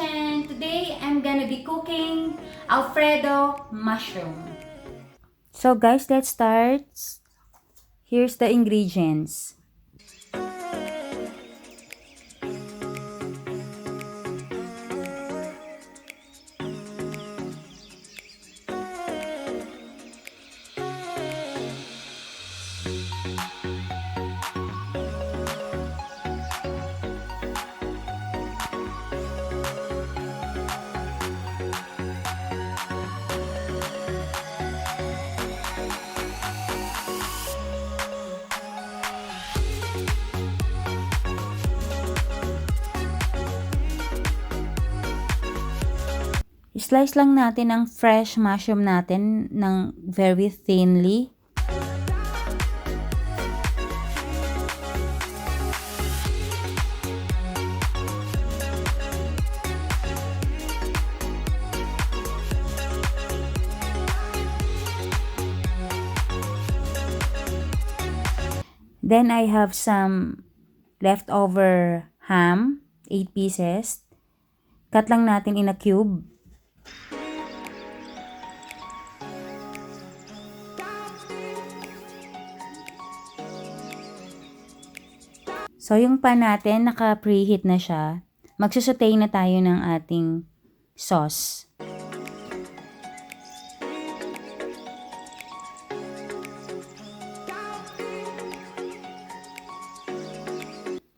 kitchen. Today I'm gonna be cooking Alfredo mushroom. So guys, let's start. Here's the ingredients. Slice lang natin ang fresh mushroom natin ng very thinly. Then I have some leftover ham, 8 pieces. Cut lang natin in a cube. So, yung pan natin, naka-preheat na siya. Magsusutay na tayo ng ating sauce.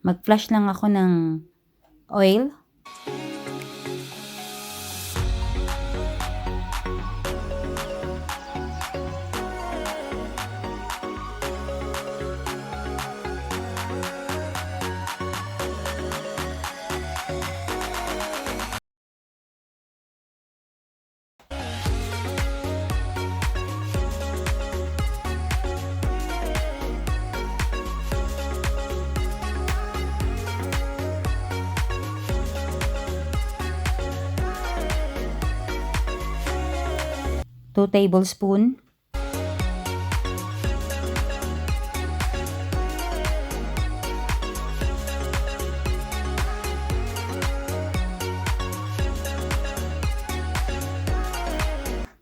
Mag-flush lang ako ng oil. Two tablespoons.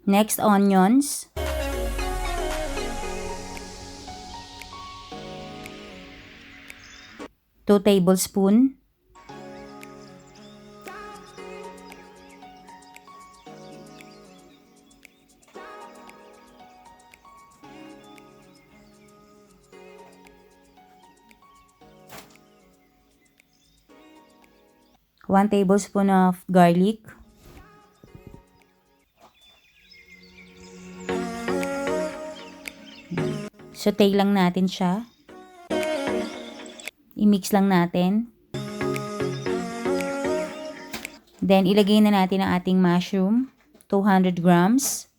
Next, onions. Two tablespoons. One tablespoon of garlic. Saute lang natin siya. I-mix lang natin. Then, ilagay na natin ang ating mushroom. 200 grams.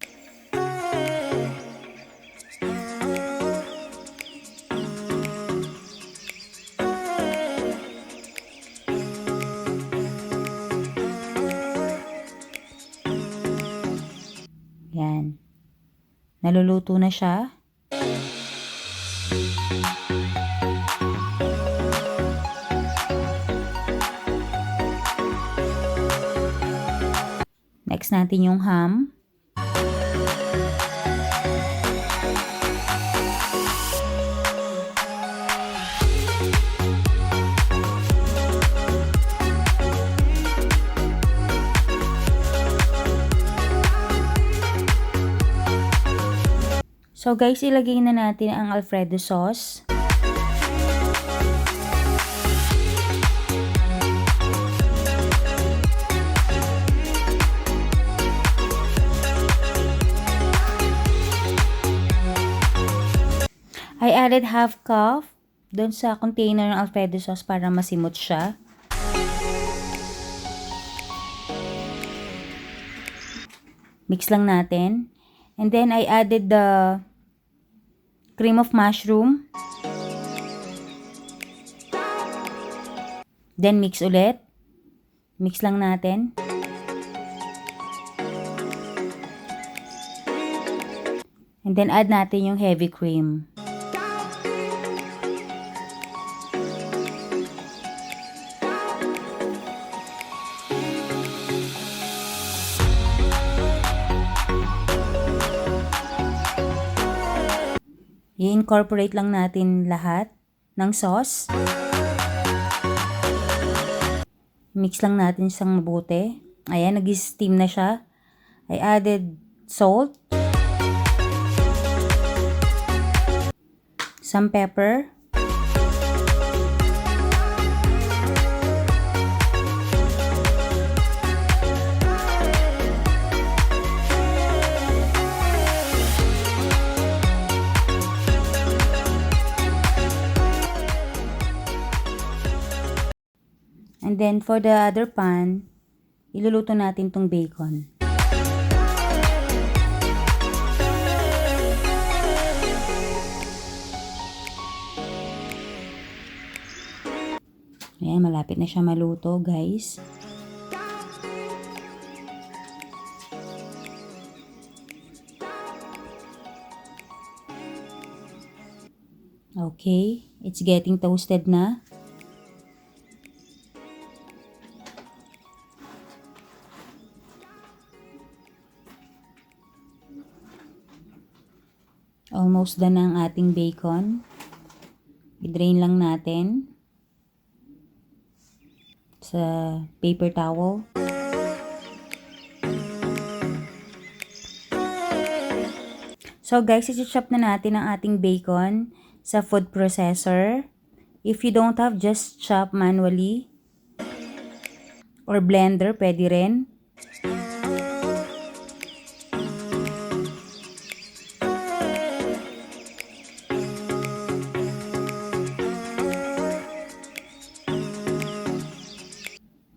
Yan. Naluluto na siya. Next natin yung ham. So guys, ilagay na natin ang Alfredo sauce. I added half cup doon sa container ng Alfredo sauce para masimot siya. Mix lang natin. And then I added the cream of mushroom. Then mix ulit. Mix lang natin. And then add natin yung heavy cream. I-incorporate lang natin lahat ng sauce. Mix lang natin siyang mabuti. Ayan, nag-steam na siya. I added salt, some pepper, and then for the other pan, iluluto natin tong bacon. Ayan, malapit na siya maluto, guys. Okay, it's getting toasted na. Almost done na ang ating bacon. I-drain lang natin sa paper towel. So guys, i-chop na natin ang ating bacon sa food processor. If you don't have, just chop manually. Or blender, pwede rin.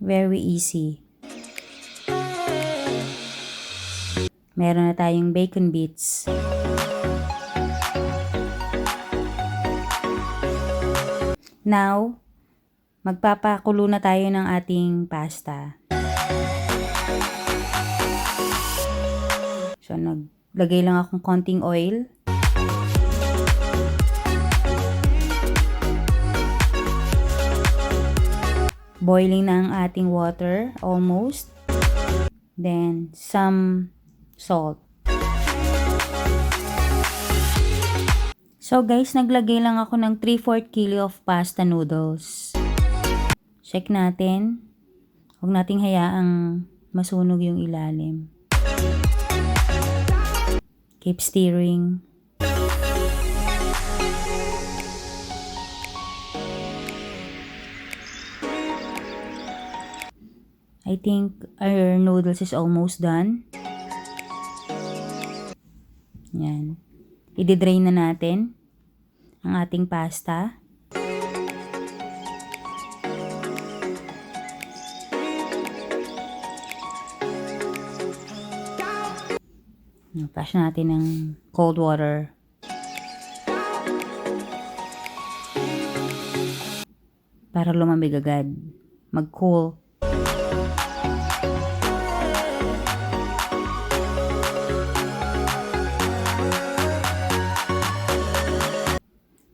Very easy. Meron na tayong bacon bits. Now, magpapakulo na tayo ng ating pasta. So, naglagay lang akong konting oil. Boiling na ang ating water, almost. Then, some salt. So guys, naglagay lang ako ng 3/4 kilo of pasta noodles. Check natin. Huwag nating hayaang masunog yung ilalim. Keep stirring. I think our noodles is almost done. Yan. I-drain na natin ang ating pasta. Flash natin ng cold water. Para lumamig agad. Mag-cool.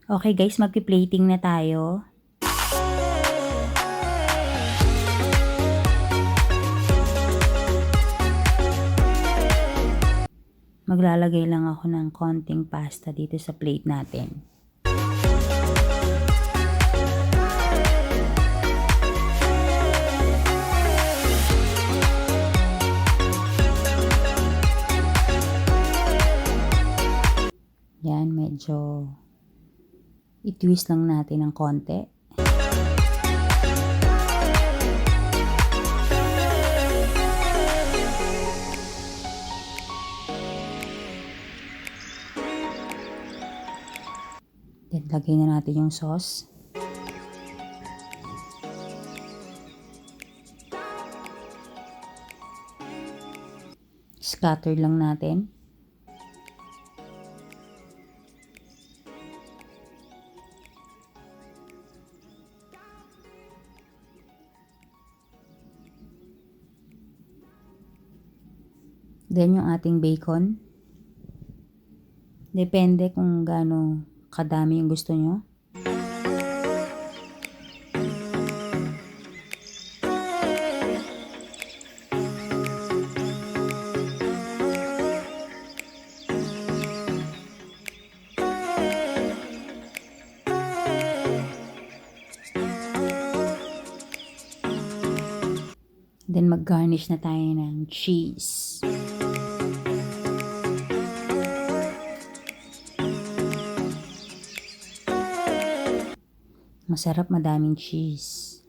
Okay guys, magpi-plating na tayo. Maglalagay lang ako ng konting pasta dito sa plate natin. Yan, medyo i-twist lang natin ng konti. Then, lagay na natin yung sauce. Scatter lang natin. Then, yung ating bacon. Depende kung gaano kadami yung gusto nyo. mag-garnish na tayo ng cheese. Masarap madaming cheese.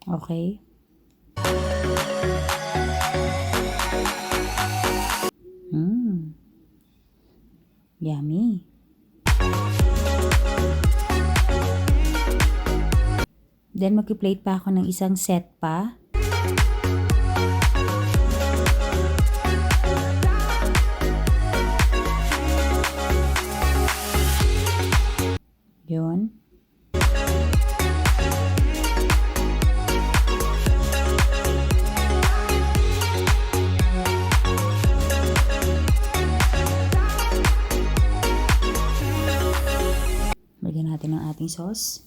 Okay. Yummy. Then magpi-plate pa ako ng isang set pa. Yun. Lagyan natin ang ating sauce.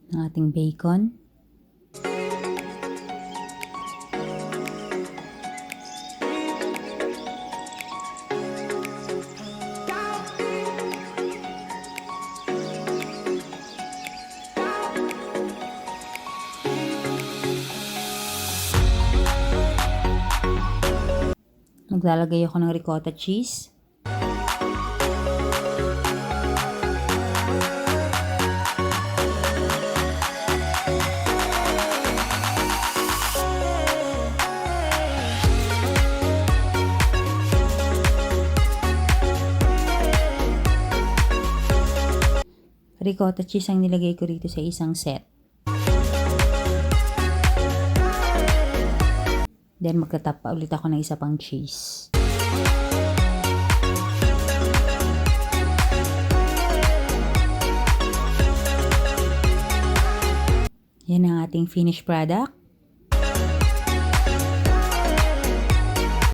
Ang ating bacon. Maglalagay ako ng ricotta cheese. Ricotta cheese ang nilagay ko rito sa isang set. Then magtatap pa ulit ako ng isa pang cheese. Yan ang ating finished product.